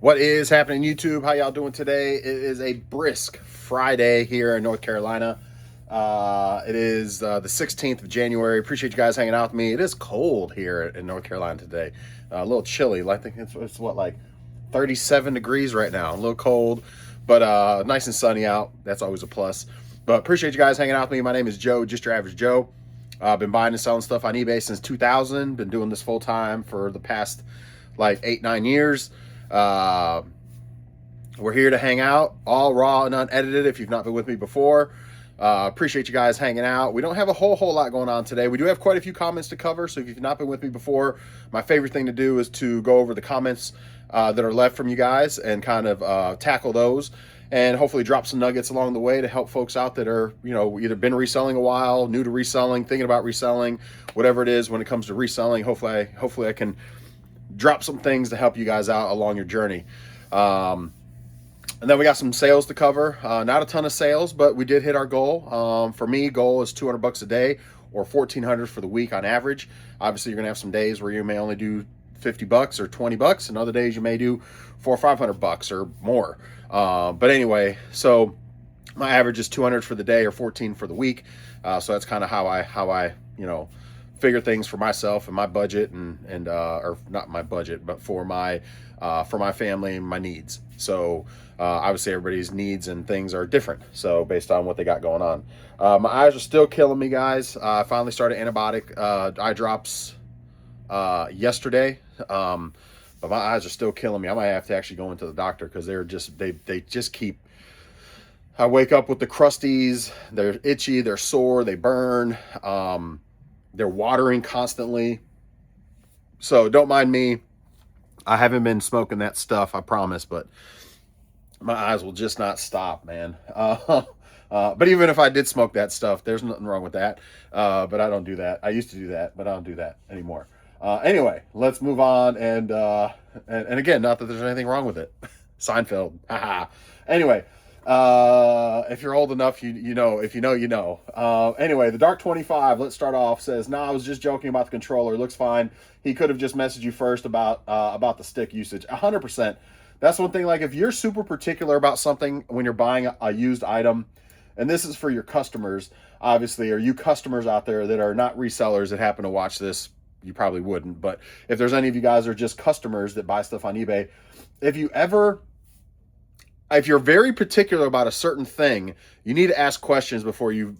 What is happening, YouTube? How y'all doing today? It is a brisk Friday here in North Carolina. It is the 16th of January. Appreciate you guys hanging out with me. It is cold here in North Carolina today. A little chilly. I think it's what, like 37 degrees right now. A little cold, but nice and sunny out. That's always a plus. But appreciate you guys hanging out with me. My name is Joe, just your average Joe. I've been buying and selling stuff on eBay since 2000. Been doing this full time for the past like 8-9 years. We're here to hang out, all raw and unedited. If you've not been with me before, appreciate you guys hanging out. We don't have a whole lot going on today. We do have quite a few comments to cover, so if you've not been with me before, my favorite thing to do is to go over the comments that are left from you guys and kind of tackle those, and hopefully drop some nuggets along the way to help folks out that are, either been reselling a while, new to reselling, thinking about reselling, whatever it is when it comes to reselling. Hopefully I can drop some things to help you guys out along your journey. And then we got some sales to cover. Not a ton of sales, but we did hit our goal. For me, goal is $200 a day or $1,400 for the week on average. Obviously, you're gonna have some days where you may only do $50 or $20, and other days you may do $400 or $500 or more. But anyway, so my average is 200 for the day or 14 for the week. So that's kind of how I figure things for myself and my budget and or not my budget, but for my family and my needs. So obviously everybody's needs and things are different, so based on what they got going on. My eyes are still killing me, guys. I finally started antibiotic eye drops yesterday, but my eyes are still killing me. I might have to actually go into the doctor because they just keep, I wake up with the crusties, they're itchy, they're sore, they burn, they're watering constantly. So don't mind me. I haven't been smoking that stuff, I promise, but my eyes will just not stop, man. But even if I did smoke that stuff, there's nothing wrong with that. But I don't do that. I used to do that, but I don't do that anymore. Anyway, let's move on. And again, not that there's anything wrong with it. Seinfeld. Haha. Anyway, if you're old enough, you know. If you know, you know. Anyway, the Dark 25, let's start off, says, "No, I was just joking about the controller. It looks fine. He could have just messaged you first about the stick usage." 100%. That's one thing. Like, if you're super particular about something when you're buying a used item, and this is for your customers, obviously, or you customers out there that are not resellers that happen to watch this, you probably wouldn't. But if there's any of you guys that are just customers that buy stuff on eBay, if you're very particular about a certain thing, you need to ask questions before you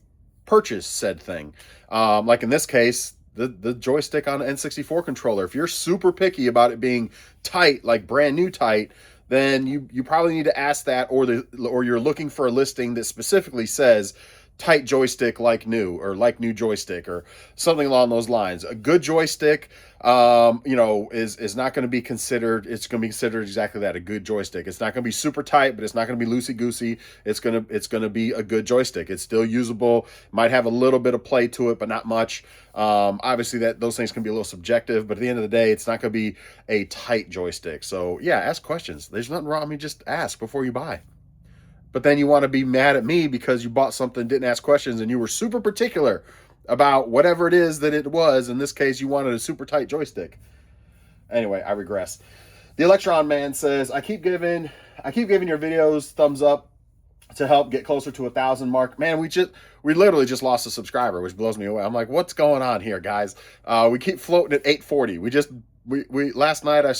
purchase said thing. Like in this case, the joystick on the N64 controller. If you're super picky about it being tight, like brand new tight, then you probably need to ask that, or you're looking for a listing that specifically says tight joystick like new, or like new joystick, or something along those lines. A good joystick is not going to be considered, it's going to be considered exactly that, a good joystick. It's not going to be super tight, but it's not going to be loosey-goosey. It's going to be a good joystick. It's still usable, might have a little bit of play to it, but not much. Obviously those things can be a little subjective, but at the end of the day, it's not going to be a tight joystick. So yeah, ask questions. There's nothing wrong. I mean, just ask before you buy. But then you want to be mad at me because you bought something, didn't ask questions, and you were super particular about whatever it is that it was. In this case, you wanted a super tight joystick. Anyway, I regress. The Electron Man says, I keep giving your videos thumbs up to help get closer to 1,000 mark. Man, we literally just lost a subscriber, which blows me away. I'm like, what's going on here, guys? We keep floating at 840. We last night I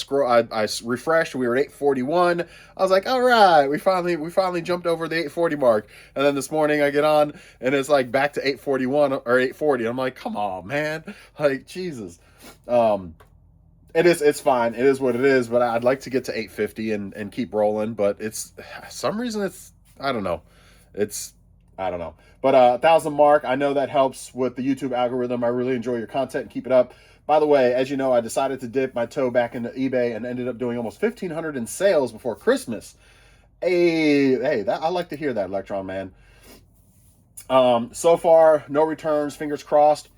refreshed, we were at 841. I was like, all right, we finally jumped over the 840 mark. And then this morning I get on and it's like back to 841 or 840. I'm like, come on, man. Like, Jesus. It's fine. It is what it is, but I'd like to get to 850 and keep rolling, but it's some reason I don't know. But 1,000 mark, I know that helps with the YouTube algorithm. I really enjoy your content and keep it up. By the way, as you know, I decided to dip my toe back into eBay and ended up doing almost 1,500 in sales before Christmas. Hey, I like to hear that, Electron Man. So far, no returns, fingers crossed.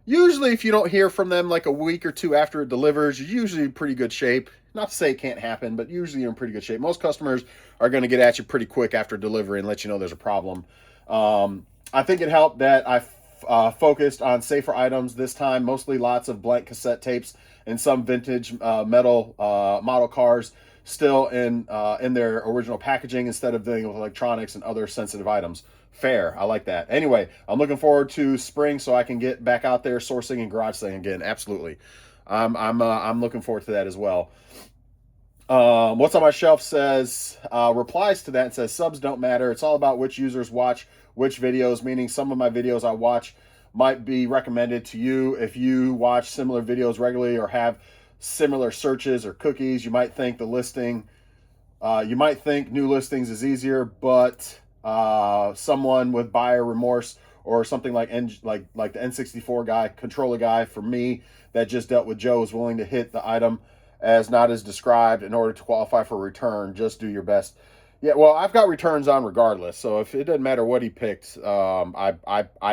Usually, if you don't hear from them like a week or two after it delivers, you're usually in pretty good shape. Not to say it can't happen, but usually you're in pretty good shape. Most customers are going to get at you pretty quick after delivery and let you know there's a problem. I think it helped that I focused on safer items this time, mostly lots of blank cassette tapes and some vintage metal model cars still in their original packaging instead of dealing with electronics and other sensitive items. Fair. I like that. Anyway, I'm looking forward to spring so I can get back out there sourcing and garage sailing again. Absolutely. I'm looking forward to that as well. What's on my shelf says, replies to that and says, subs don't matter. It's all about which users watch which videos, meaning some of my videos I watch might be recommended to you. If you watch similar videos regularly or have similar searches or cookies, you might think you might think new listings is easier, but someone with buyer remorse or something like the N64 guy, controller guy for me that just dealt with Joe is willing to hit the item as not as described in order to qualify for a return. Just do your best. Yeah, well, I've got returns on regardless, so if it doesn't matter what he picked, I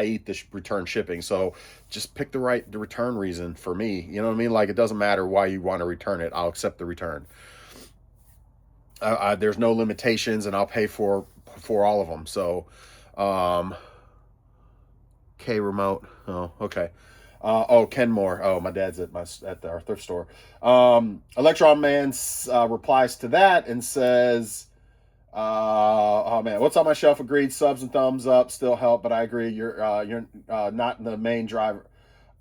eat the return shipping. So just pick the return reason for me. You know what I mean? Like, it doesn't matter why you want to return it. I'll accept the return. There's no limitations, and I'll pay for all of them. So, K remote. Oh, okay. Kenmore. Oh, my dad's at our thrift store. Electron Man replies to that and says, oh man, what's on my shelf? Agreed. Subs and thumbs up still help, but I agree you're not the main driver.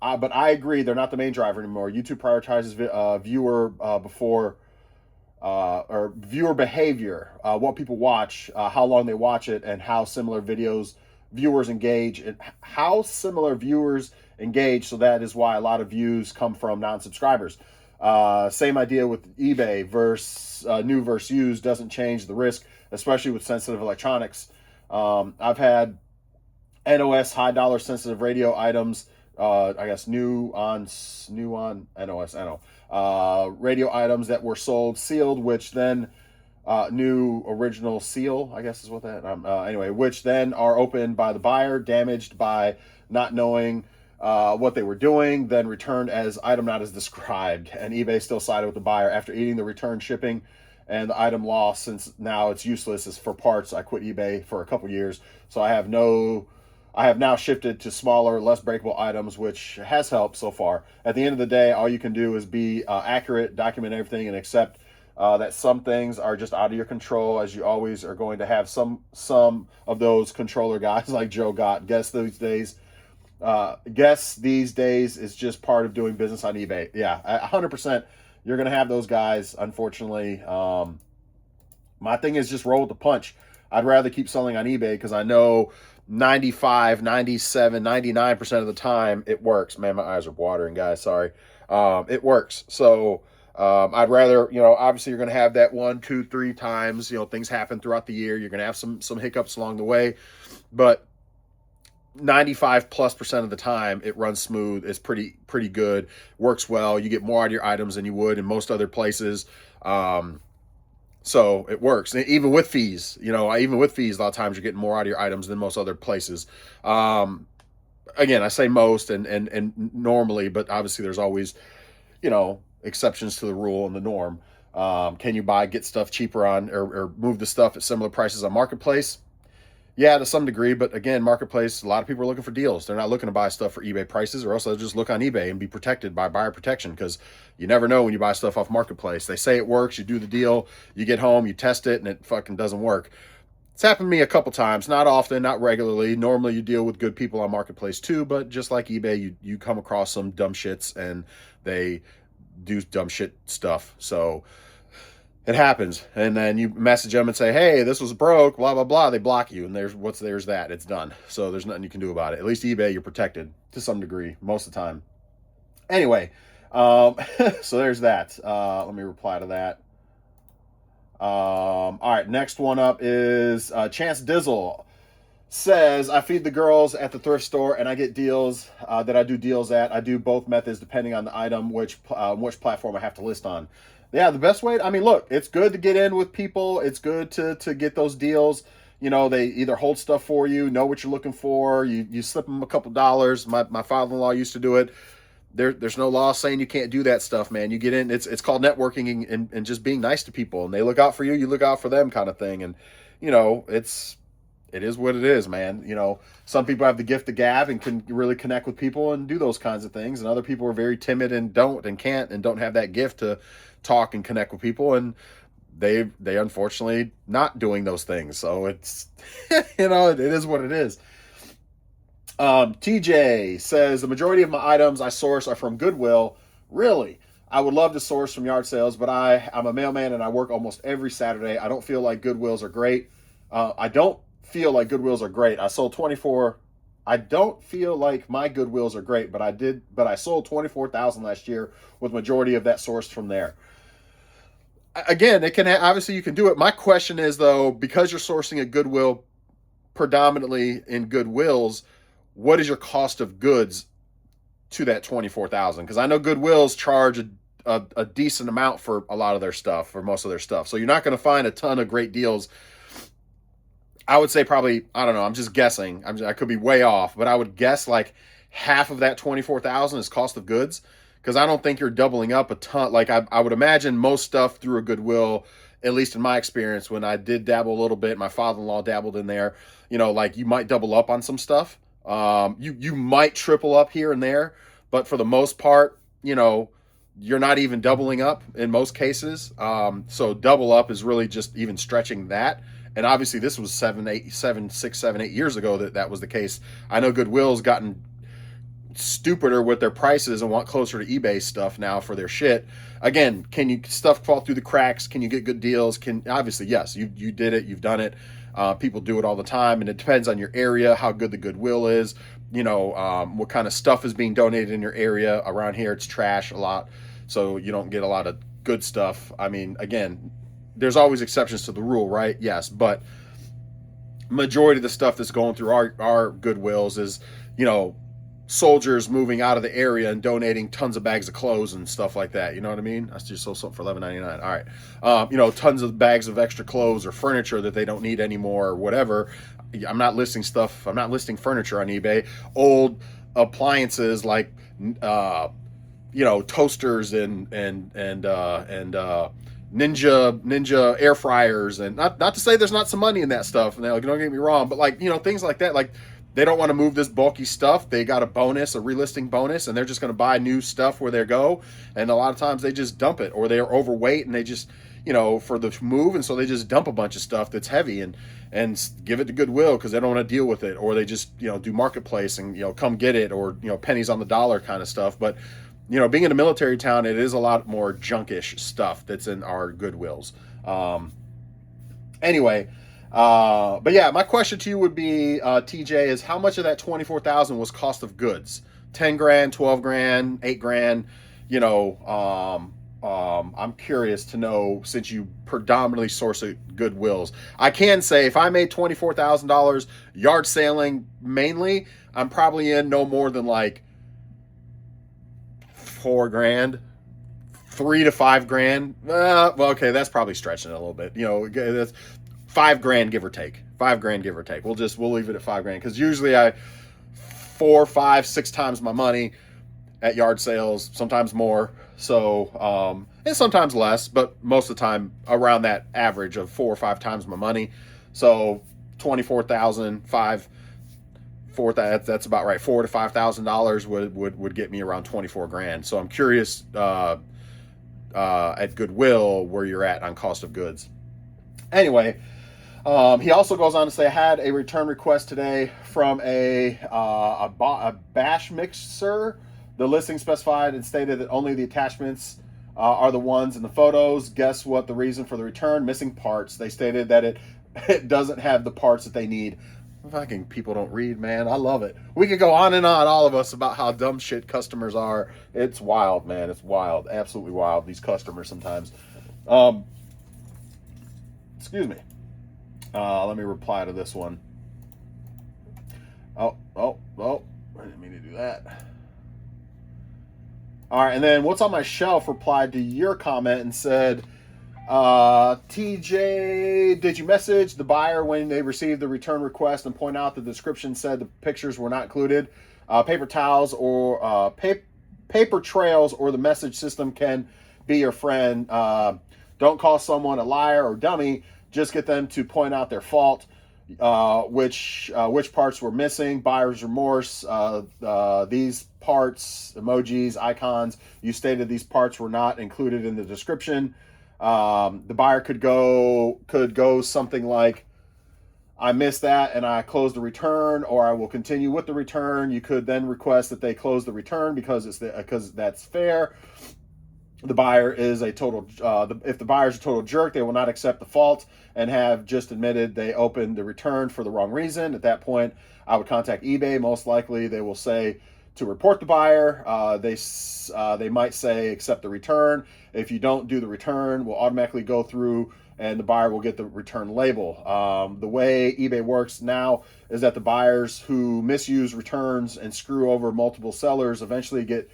But I agree they're not the main driver anymore. YouTube prioritizes viewer before or viewer behavior, what people watch, how long they watch it, and how similar viewers engage, and how similar viewers engage. So that is why a lot of views come from non-subscribers. Same idea with eBay versus new versus used doesn't change the risk, especially with sensitive electronics. I've had NOS high dollar sensitive radio items. I guess new on NOS, radio items that were sold sealed, which then new original seal, I guess is what that, anyway, which then are opened by the buyer, damaged by not knowing what they were doing, then returned as item not as described. And eBay still sided with the buyer after eating the return shipping and the item lost. Since now it's useless as for parts, I quit eBay for a couple years. So I have now shifted to smaller, less breakable items, which has helped so far. At the end of the day, all you can do is be accurate, document everything, and accept that some things are just out of your control, as you always are going to have some of those controller guys like Joe got. Guess these days is just part of doing business on eBay. Yeah, 100%. You're going to have those guys, unfortunately. My thing is just roll with the punch. I'd rather keep selling on eBay because I know 95, 97, 99% of the time it works. Man, my eyes are watering, guys. Sorry. It works. So I'd rather, obviously you're going to have that 1, 2, 3 times, things happen throughout the year. You're going to have some hiccups along the way, but 95+% of the time it runs smooth. It's pretty good, works well. You get more out of your items than you would in most other places. So it works. Even with fees, a lot of times you're getting more out of your items than most other places. Again, I say most and normally, but obviously there's always, exceptions to the rule and the norm. Can you get stuff cheaper on or move the stuff at similar prices on Marketplace? Yeah, to some degree, but again, Marketplace, a lot of people are looking for deals. They're not looking to buy stuff for eBay prices, or else they'll just look on eBay and be protected by buyer protection, because you never know when you buy stuff off Marketplace. They say it works, you do the deal, you get home, you test it, and it fucking doesn't work. It's happened to me a couple times, not often, not regularly. Normally you deal with good people on Marketplace too, but just like eBay, you come across some dumb shits and they do dumb shit stuff. So it happens, and then you message them and say, hey, this was broke, blah, blah, blah. They block you, and there's that. It's done. So there's nothing you can do about it. At least eBay, you're protected to some degree most of the time. Anyway, so there's that. Let me reply to that. All right, next one up is Chance Dizzle says, I feed the girls at the thrift store, and I get deals that I do deals at. I do both methods depending on the item, which platform I have to list on. Yeah, the best way, look, it's good to get in with people. It's good to get those deals. They either hold stuff for you, know what you're looking for. You slip them a couple dollars. My father-in-law used to do it. There's no law saying you can't do that stuff, man. You get in, it's called networking and just being nice to people. And they look out for you, you look out for them, kind of thing. And, it is what it is, man. Some people have the gift of gab and can really connect with people and do those kinds of things. And other people are very timid and can't and don't have that gift to talk and connect with people. And they unfortunately not doing those things. So it's, it is what it is. TJ says the majority of my items I source are from Goodwill. Really? I would love to source from yard sales, but I'm a mailman and I work almost every Saturday. I don't feel like Goodwills are great. I don't feel like Goodwills are great. I sold 24. I don't feel like my Goodwills are great, but I sold 24,000 last year with majority of that sourced from there. Again, obviously you can do it. My question is though, because you're sourcing at Goodwill predominantly in Goodwills, what is your cost of goods to that 24,000? Because I know Goodwills charge a decent amount for a lot of their stuff, for most of their stuff. So you're not going to find a ton of great deals. I would say probably, I don't know, I'm just guessing. I could be way off, but I would guess like half of that 24,000 is cost of goods, because I don't think you're doubling up a ton. Like I would imagine most stuff through a Goodwill, at least in my experience, when I did dabble a little bit, my father-in-law dabbled in there, like you might double up on some stuff. You might triple up here and there, but for the most part, you're not even doubling up in most cases. So double up is really just even stretching that. And obviously this was 6, 7, 8 years ago that was the case. I know Goodwill's gotten stupider with their prices and want closer to eBay stuff now for their shit. Again, can you stuff fall through the cracks? Can you get good deals? Obviously, yes, you did it. You've done it. People do it all the time, and it depends on your area, how good the Goodwill is, what kind of stuff is being donated in your area. Around here, it's trash a lot, so you don't get a lot of good stuff. I mean, again, there's always exceptions to the rule, right? Yes, but majority of the stuff that's going through our Goodwills is, soldiers moving out of the area and donating tons of bags of clothes and stuff like that. You know what I mean? I just sold something for $11.99. All right. Tons of bags of extra clothes or furniture that they don't need anymore or whatever. I'm not listing furniture on eBay. Old appliances like, toasters and Ninja air fryers, and not to say there's not some money in that stuff. And don't get me wrong, but things like that, like, they don't want to move this bulky stuff. They got a relisting bonus, and they're just going to buy new stuff where they go. And a lot of times they just dump it, or they're overweight and they just, for the move. And so they just dump a bunch of stuff that's heavy and give it to Goodwill because they don't want to deal with it. Or they just, do marketplace and, come get it, or, pennies on the dollar kind of stuff. But, being in a military town, it is a lot more junkish stuff that's in our Goodwills. Anyway, but yeah, my question to you would be, TJ, is how much of that 24,000 was cost of goods? 10 grand, 12 grand, 8 grand, I'm curious to know, since you predominantly source at Goodwills. I can say if I made $24,000 yard sailing mainly, I'm probably in no more than like 4 grand, 3 to 5 grand. Well, okay, that's probably stretching it a little bit. That's $5 grand, give or take. We'll leave it at 5 grand, because usually I 4, 5, 6 times my money at yard sales, sometimes more. So, and sometimes less, but most of the time around that average of 4 or 5 times my money. So 24,000, 4, that's about right. $4,000 to $5,000 would get me around 24 grand. So I'm curious, at Goodwill where you're at on cost of goods. Anyway, he also goes on to say, I had a return request today from a bash mixer. The listing specified and stated that only the attachments are the ones in the photos. Guess what the reason for the return? Missing parts. They stated that it doesn't have the parts that they need. Fucking people don't read, man. I love it. We could go on and on, all of us, about how dumb shit customers are. It's wild, man. It's wild. Absolutely wild, these customers sometimes. Excuse me. Let me reply to this one. Oh. I didn't mean to do that. All right, and then What's on My Shelf replied to your comment and said, TJ, did you message the buyer when they received the return request and point out the description said the pictures were not included? Paper towels or paper trails or the message system can be your friend. Don't call someone a liar or dummy. Just get them to point out their fault. Which parts were missing, buyer's remorse, these parts, emojis, icons. You stated these parts were not included in the description. The buyer could go something like, I missed that and I close the return, or I will continue with the return. You could then request that they close the return because that's fair. The buyer is a total if the buyer is a total jerk, they will not accept the fault and have just admitted they opened the return for the wrong reason. At that point, I would contact eBay. Most likely they will say to report the buyer. They might say accept the return. If you don't do the return, we'll automatically go through and the buyer will get the return label. The way eBay works now is that the buyers who misuse returns and screw over multiple sellers eventually get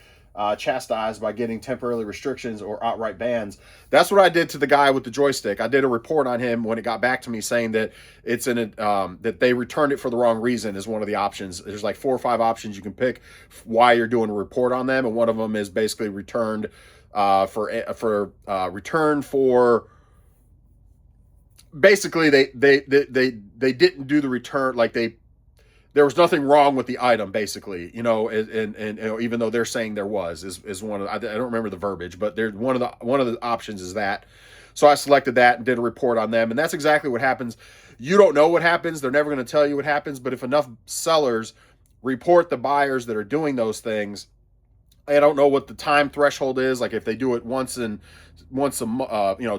chastised by getting temporary restrictions or outright bans. That's what I did to the guy with the joystick. I did a report on him when it got back to me saying that it's that they returned it for the wrong reason is one of the options. There's like 4 or 5 options you can pick why you're doing a report on them, and one of them is basically returned return for. Basically, they didn't do the return, like there was nothing wrong with the item, basically, and even though they're saying there is one of I don't remember the verbiage, but there's one of the options is that. So I selected that and did a report on them, and that's exactly what happens. You don't know what happens; they're never going to tell you what happens. But if enough sellers report the buyers that are doing those things, I don't know what the time threshold is. Like if they do it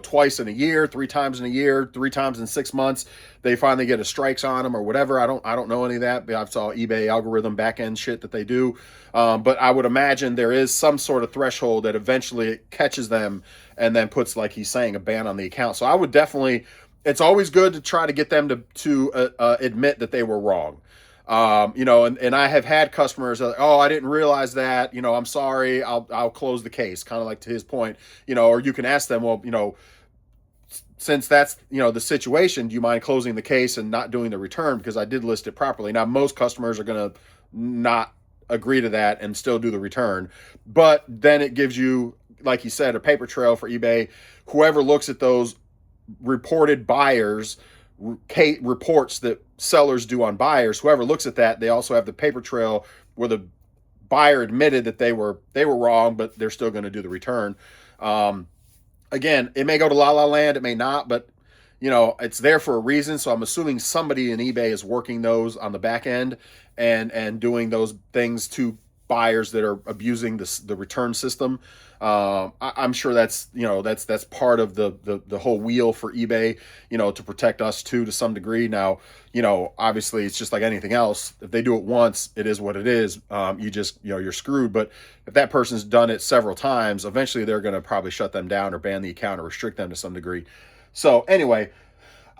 twice in a year, 3 times in a year, 3 times in 6 months, they finally get a strikes on them or whatever. I don't know any of that. I saw eBay algorithm back end shit that they do. But I would imagine there is some sort of threshold that eventually it catches them and then puts, like he's saying, a ban on the account. So I would definitely, it's always good to try to get them to admit that they were wrong. And I have had customers that, oh, I didn't realize that, I'm sorry, I'll close the case, kind of like to his point, or you can ask them, well, since that's, the situation, do you mind closing the case and not doing the return? Because I did list it properly. Now, most customers are going to not agree to that and still do the return, but then it gives you, like you said, a paper trail for eBay. Whoever looks at those reported buyers, reports that sellers do on buyers, whoever looks at that, they also have the paper trail where the buyer admitted that they were wrong, but they're still going to do the return. Again, it may go to La La Land, it may not, but it's there for a reason. So I'm assuming somebody in eBay is working those on the back end and doing those things to buyers that are abusing the return system. I'm sure that's part of the whole wheel for eBay, to protect us too, to some degree. Now, obviously it's just like anything else. If they do it once, it is what it is. You just, you're screwed. But if that person's done it several times, eventually they're going to probably shut them down or ban the account or restrict them to some degree. So anyway,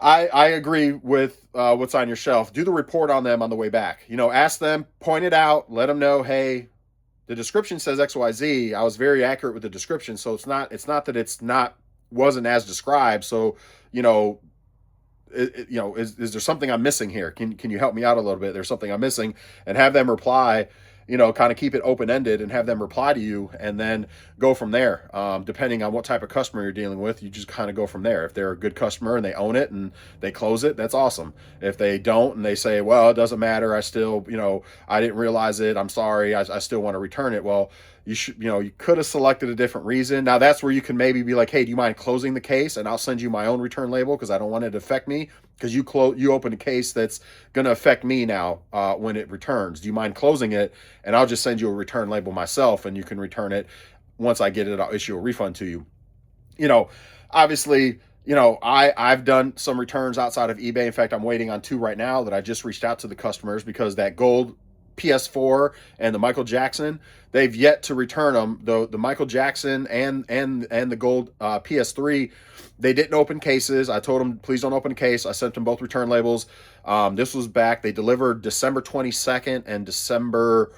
I agree with what's on your shelf. Do the report on them on the way back. Ask them, point it out, let them know, hey, the description says XYZ. I was very accurate with the description, so it's not that wasn't as described. So, is there something I'm missing here? Can you help me out a little bit? There's something I'm missing, and have them reply. Kind of keep it open-ended and have them reply to you, and then go from there. Depending on what type of customer you're dealing with, you just kind of go from there. If they're a good customer and they own it and they close it, that's awesome. If they don't and they say, well, it doesn't matter, I still, I didn't realize it, I'm sorry, I still want to return it. Well, you could have selected a different reason. Now that's where you can maybe be like, hey, do you mind closing the case and I'll send you my own return label because I don't want it to affect me, because you open a case that's going to affect me now when it returns. Do you mind closing it and I'll just send you a return label myself and you can return it. Once I get it, I'll issue a refund to you. Obviously, I've done some returns outside of eBay. In fact, I'm waiting on 2 right now that I just reached out to the customers, because that gold PS4 and the Michael Jackson, they've yet to return them. The Michael Jackson and the gold PS3, they didn't open cases. I told them, please don't open a case. I sent them both return labels. This was back. They delivered December 22nd and December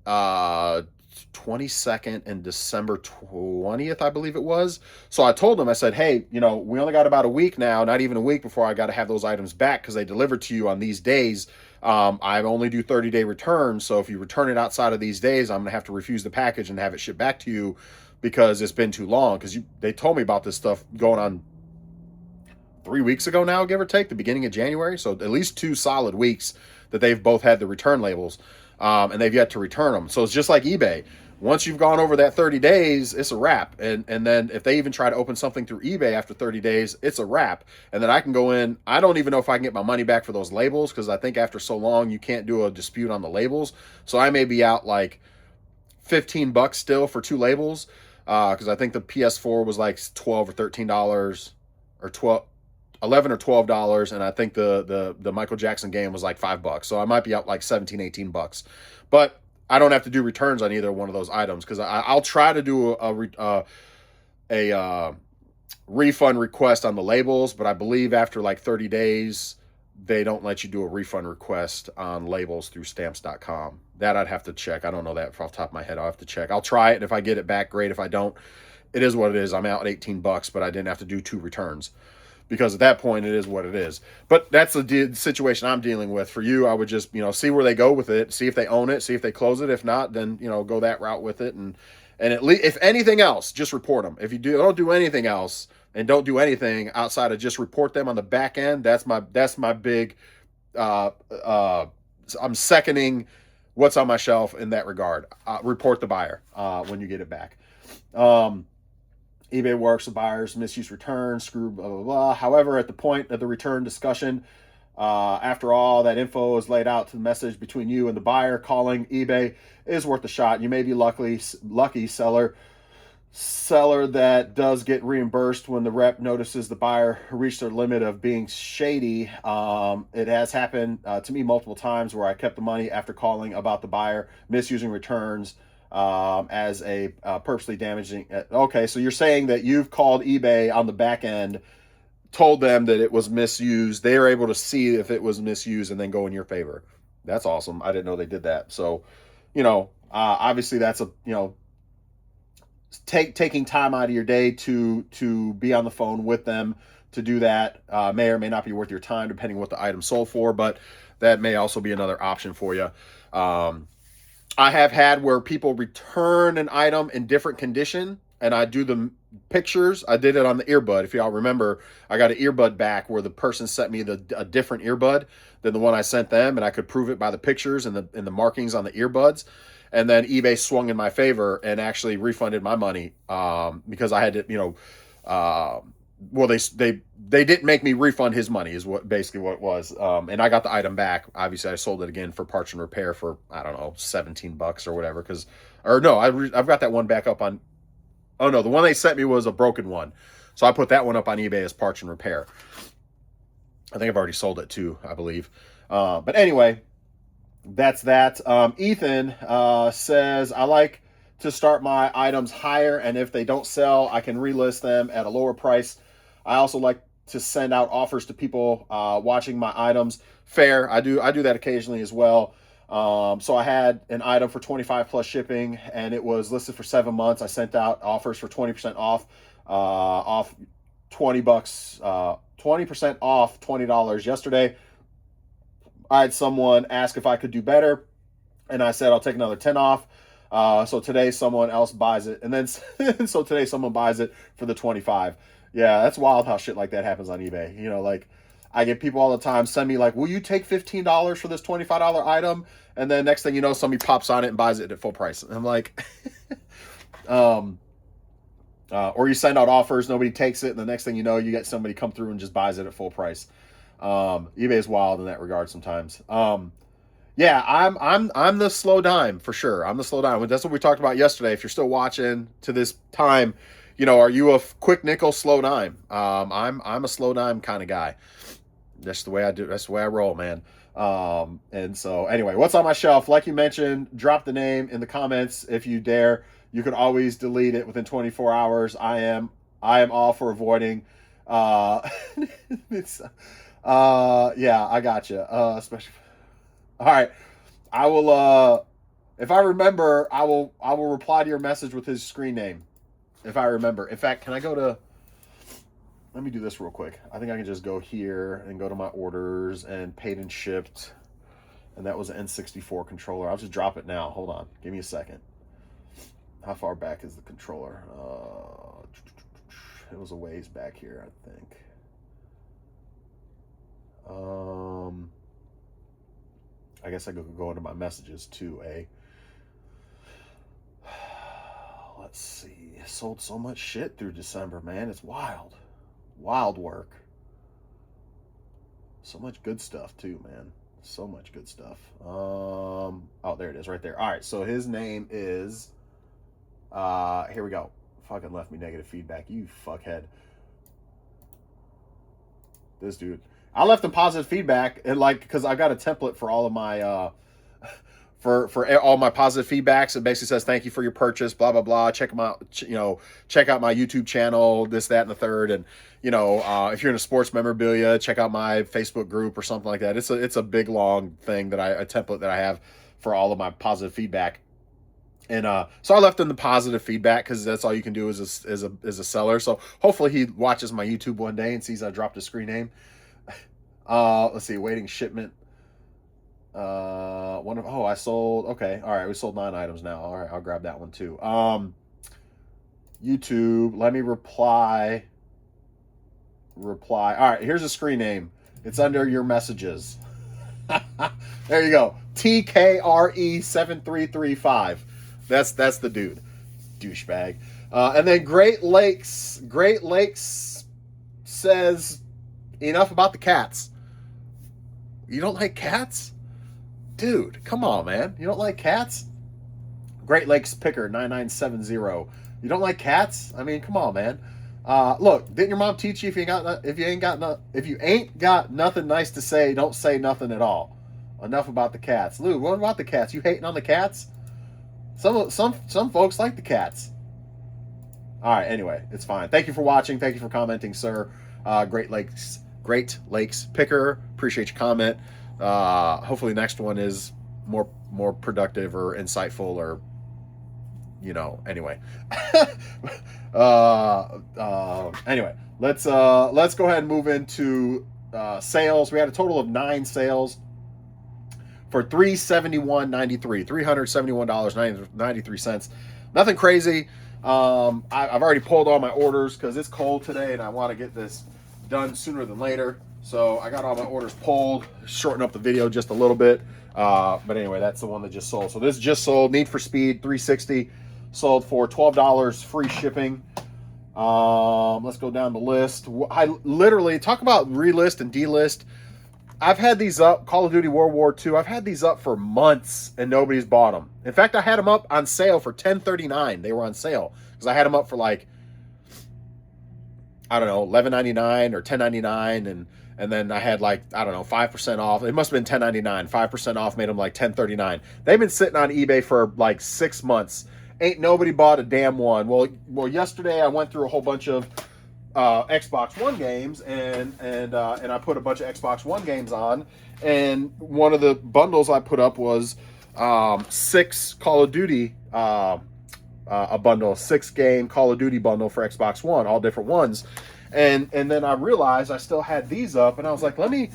22nd and December 20th, I believe it was. So I told them, I said, hey, we only got about a week now, not even a week before I got to have those items back, because they delivered to you on these days. I only do 30-day returns. So if you return it outside of these days, I'm going to have to refuse the package and have it shipped back to you, because it's been too long. Because they told me about this stuff going on 3 weeks ago now, give or take, the beginning of January. So at least 2 solid weeks that they've both had the return labels, and they've yet to return them. So it's just like eBay. Once you've gone over that 30 days, it's a wrap. And then if they even try to open something through eBay after 30 days, it's a wrap. And then I can go in. I don't even know if I can get my money back for those labels, because I think after so long you can't do a dispute on the labels. So I may be out like $15 still for 2 labels, because I think the PS4 was like $12 or $13 or 12 11 or $12, and I think the Michael Jackson game was like $5. So I might be out like 17, $18. But I don't have to do returns on either one of those items, because I'll try to do a refund request on the labels, but I believe after like 30 days they don't let you do a refund request on labels through stamps.com. That I'd have to check. I don't know that off the top of my head. I'll have to check. I'll try it, and if I get it back, great. If I don't, it is what it is. I'm out $18, but I didn't have to do 2 returns, because at that point it is what it is. But that's the situation I'm dealing with. For you, I would just, see where they go with it, see if they own it, see if they close it. If not, then, go that route with it. And at least, if anything else, just report them. If you don't do anything else, and don't do anything outside of just report them on the back end, that's my big, I'm seconding what's on my shelf in that regard. Report the buyer when you get it back. eBay works with buyers, misuse returns, screw, blah, blah, blah. However, at the point of the return discussion, after all that info is laid out to the message between you and the buyer, calling eBay is worth a shot. You may be lucky seller that does get reimbursed when the rep notices the buyer reached their limit of being shady. It has happened to me multiple times where I kept the money after calling about the buyer misusing returns as a purposely damaging. Okay, so you're saying that you've called eBay on the back end, told them that it was misused. They were able to see if it was misused and then go in your favor. That's awesome. I didn't know they did that. So, obviously that's taking time out of your day to be on the phone with them to do that. May or may not be worth your time depending on what the item sold for, but that may also be another option for you. I have had where people return an item in different condition, and I do the pictures. I did it on the earbud. If y'all remember, I got an earbud back where the person sent me a different earbud than the one I sent them, and I could prove it by the pictures and the markings on the earbuds. And then eBay swung in my favor and actually refunded my money because I had to, well, they didn't make me refund his money is basically what it was. And I got the item back. Obviously I sold it again for parts and repair for, I don't know, $17 or whatever. I've got that one back up on, oh no, the one they sent me was a broken one. So I put that one up on eBay as parts and repair. I think I've already sold it too, I believe. But anyway, that's that. Ethan says, I like to start my items higher, and if they don't sell, I can relist them at a lower price. I also like to send out offers to people watching my items. Fair. I do that occasionally as well. So I had an item for 25 plus shipping, and it was listed for 7 months. I sent out offers for 20% off $20, 20% off $20 yesterday. I had someone ask if I could do better, and I said I'll take another 10 off. So today someone else buys it, and then so today someone buys it for the 25. Yeah, that's wild how shit like that happens on eBay. Like I get people all the time send me like, will you take $15 for this $25 item? And then next thing you know, somebody pops on it and buys it at full price. And I'm like, or you send out offers, nobody takes it, and the next thing you know, you get somebody come through and just buys it at full price. eBay is wild in that regard sometimes. Yeah, I'm the slow dime for sure. I'm the slow dime. That's what we talked about yesterday. If you're still watching to this time, are you a quick nickel slow dime? I'm a slow dime kind of guy. That's the way I do. That's the way I roll, man. And so anyway, what's on my shelf? Like you mentioned, drop the name in the comments if you dare. You can always delete it within 24 hours. I am all for avoiding. Yeah, I got you. Especially. All right, I will. If I remember, I will reply to your message with his screen name. If I remember. In fact, can I go to? Let me do this real quick. I think I can just go here and go to my orders and paid and shipped. And that was an N64 controller. I'll just drop it now. Hold on. Give me a second. How far back is the controller? It was a ways back here, I think. I guess I could go into my messages too, let's see. I sold so much shit through December, man. It's wild. Wild work. So much good stuff too, man. So much good stuff. Oh, there it is right there. All right, so his name is here we go. Fucking left me negative feedback, you fuckhead. This dude. I left him positive feedback, and like, because I got a template for all of my for all my positive feedbacks. It basically says thank you for your purchase, blah blah blah. Check them out, check out my YouTube channel, this, that, and the third. And if you're into sports memorabilia, check out my Facebook group or something like that. It's a big long thing that a template that I have for all of my positive feedback. And so I left him the positive feedback because that's all you can do as a seller. So hopefully he watches my YouTube one day and sees I dropped a screen name. Let's see, waiting shipment. I sold. Okay, all right, we sold 9 items now. All right, I'll grab that one too. YouTube, let me reply. All right, here's a screen name. It's under your messages. There you go. TKRE7335. That's the dude. Douchebag. And then Great Lakes says enough about the cats. You don't like cats? Dude, come on, man. You don't like cats? Great Lakes Picker 9970. You don't like cats? I mean, come on, man. Look, didn't your mom teach you if you ain't got nothing nice to say, don't say nothing at all? Enough about the cats. Lou, what about the cats? You hating on the cats? Some folks like the cats. All right, anyway, it's fine. Thank you for watching. Thank you for commenting, sir. Great Lakes Picker. Appreciate your comment. Hopefully next one is more productive or insightful or anyway. Anyway, let's go ahead and move into sales. We had a total of 9 sales for $371.93, $371.93. Nothing crazy. I've already pulled all my orders because it's cold today and I want to get this done sooner than later. So I got all my orders pulled, shorten up the video just a little bit. But anyway, that's the one that just sold. So this just sold, Need for Speed 360, sold for $12 free shipping. Let's go down the list. I literally talk about relist and delist. I've had these up, Call of Duty World War II. I've had these up for months and nobody's bought them. In fact, I had them up on sale for $10.39. They were on sale because I had them up for like, I don't know, $11.99 or $10.99, and then I had like, I don't know, 5% off. It must have been $10.99. 5% off made them like $10.39. They've been sitting on eBay for like 6 months. Ain't nobody bought a damn one. Well, yesterday I went through a whole bunch of Xbox One games and I put a bunch of Xbox One games on, and one of the bundles I put up was 6 Call of Duty, a bundle, 6-game Call of Duty bundle for Xbox One, all different ones. And then I realized I still had these up, and I was like, let me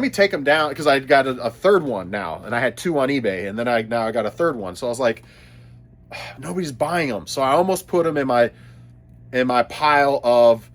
take them down, because I got a third one now, and I had 2 on eBay, and then I got a third one. So I was like, nobody's buying them. So I almost put them in my pile of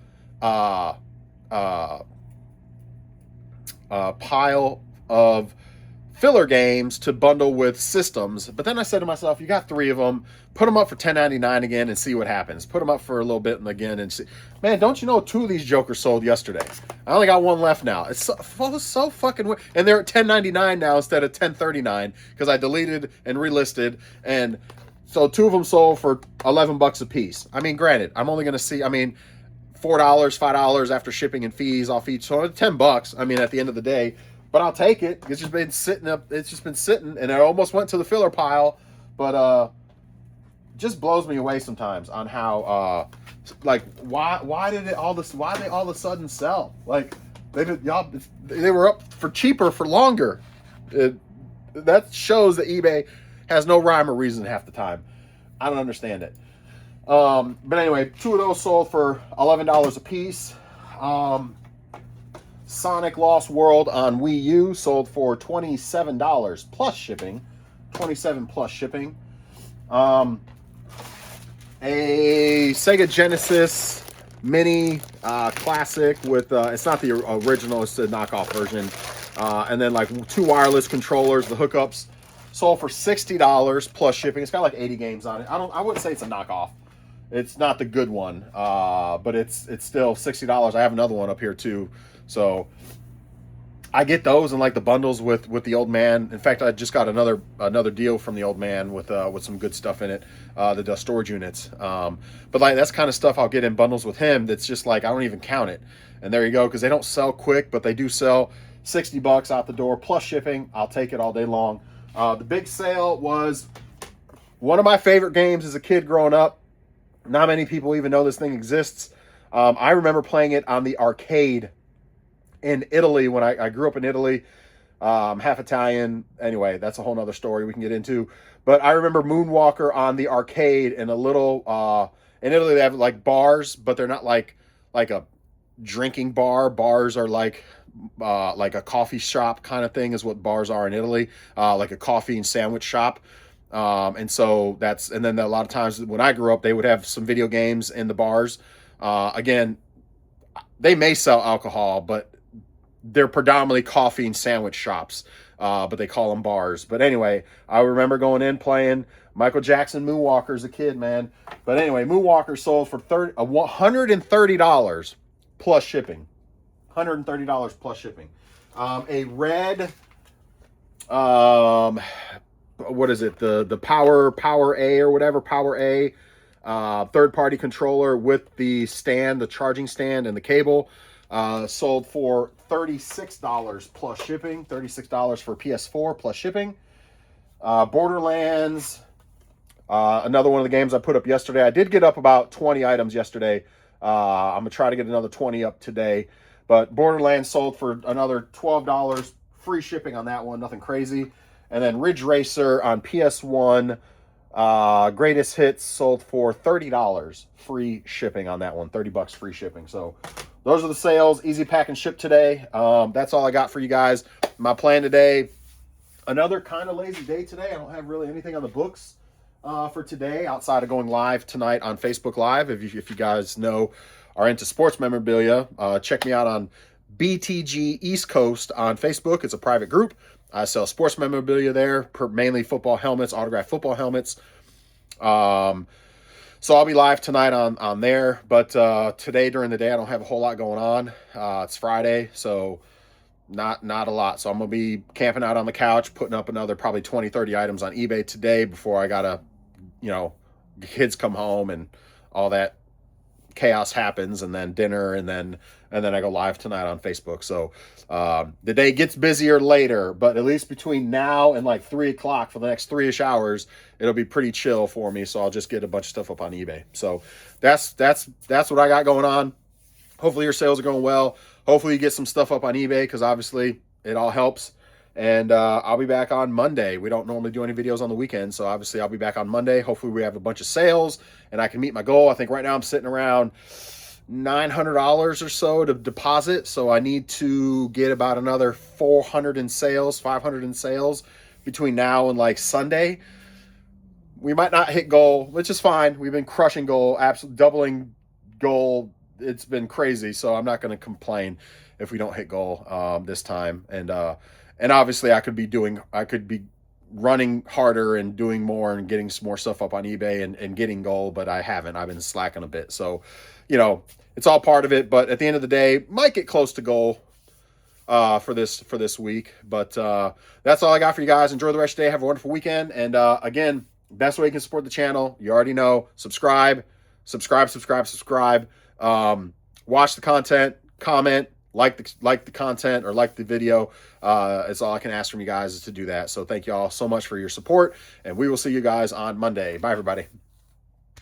filler games to bundle with systems. But then I said to myself, you got 3 of them, put them up for $10.99 again and see what happens. Put them up for a little bit and again and see. Man, don't you know 2 of these jokers sold yesterday? I only got 1 left now. It's so fucking weird. And they're at $10.99 now instead of $10.39 because I deleted and relisted. And so 2 of them sold for $11 a piece. I mean, granted, I'm only going to see, $4, $5 after shipping and fees off each. So $10. I mean, at the end of the day, but I'll take it. It's just been sitting up. It's just been sitting, and it almost went to the filler pile. But just blows me away sometimes on how why did they all of a sudden sell? Like they were up for cheaper for longer. That shows that eBay has no rhyme or reason half the time. I don't understand it. But anyway, 2 of those sold for $11 a piece. Sonic Lost World on Wii U sold for $27 plus shipping. 27 plus shipping. A Sega Genesis Mini Classic with it's not the original, it's the knockoff version. And then like 2 wireless controllers, the hookups, sold for $60 plus shipping. It's got like 80 games on it. I wouldn't say it's a knockoff. It's not the good one, but it's still $60. I have another one up here too. So I get those and like the bundles with the old man. In fact, I just got another deal from the old man with some good stuff in it, the storage units. But like that's kind of stuff I'll get in bundles with him. That's just like I don't even count it. And there you go, because they don't sell quick, but they do sell $60 out the door plus shipping. I'll take it all day long. The big sale was one of my favorite games as a kid growing up. Not many people even know this thing exists. I remember playing it on the arcade in Italy when I grew up in Italy. Half Italian. Anyway, that's a whole nother story we can get into. But I remember Moonwalker on the arcade in a little, in Italy they have like bars, but they're not like a drinking bar. Bars are like a coffee shop kind of thing is what bars are in Italy, like a coffee and sandwich shop. And so and then a lot of times when I grew up, they would have some video games in the bars. Again, they may sell alcohol, but they're predominantly coffee and sandwich shops, but they call them bars. But anyway, I remember going in playing Michael Jackson Moonwalker as a kid, man. But anyway, Moonwalker sold for $130 plus shipping. $130 plus shipping. A red, what is it? The Power A or whatever, Power A, third-party controller with the stand, the charging stand and the cable, sold for $36 plus shipping. $36 for PS4 plus shipping. Borderlands, another one of the games I put up yesterday. I did get up about 20 items yesterday. I'm gonna try to get another 20 up today. But Borderlands sold for another $12, free shipping on that one, nothing crazy. And then Ridge Racer on PS1, Greatest Hits sold for $30, free shipping on that one. $30 free shipping. So those are the sales. Easy pack and ship today. That's all I got for you guys. My plan today, another kind of lazy day today. I don't have really anything on the books for today outside of going live tonight on Facebook Live. If you guys are into sports memorabilia, check me out on BTG East Coast on Facebook. It's a private group. I sell sports memorabilia there, mainly football helmets, autographed football helmets. So I'll be live tonight on there. But today during the day, I don't have a whole lot going on. It's Friday, so not a lot. So I'm going to be camping out on the couch, putting up another probably 20, 30 items on eBay today before I got to, the kids come home and all that chaos happens, and then dinner, and then I go live tonight on Facebook. So the day gets busier later, but at least between now and like 3 o'clock for the next 3-ish hours, it'll be pretty chill for me. So I'll just get a bunch of stuff up on eBay. So that's what I got going on. Hopefully your sales are going well. Hopefully you get some stuff up on eBay, because obviously it all helps. And I'll be back on Monday. We don't normally do any videos on the weekend, so obviously I'll be back on Monday. Hopefully we have a bunch of sales and I can meet my goal. I think right now I'm sitting around $900 or so to deposit, so I need to get about another 400 in sales, 500 in sales between now and like Sunday. We might not hit goal, which is fine. We've been crushing goal, absolutely doubling goal. It's been crazy, so I'm not going to complain if we don't hit goal this time. And obviously I could be running harder and doing more and getting some more stuff up on eBay and getting goal, but I haven't. I've been slacking a bit. So, it's all part of it, but at the end of the day, might get close to goal for this week. But that's all I got for you guys. Enjoy the rest of the day. Have a wonderful weekend. And again, best way you can support the channel, you already know, subscribe. Watch the content, comment, like the content or like the video. It's all I can ask from you guys is to do that. So thank you all so much for your support, and we will see you guys on Monday. Bye, everybody.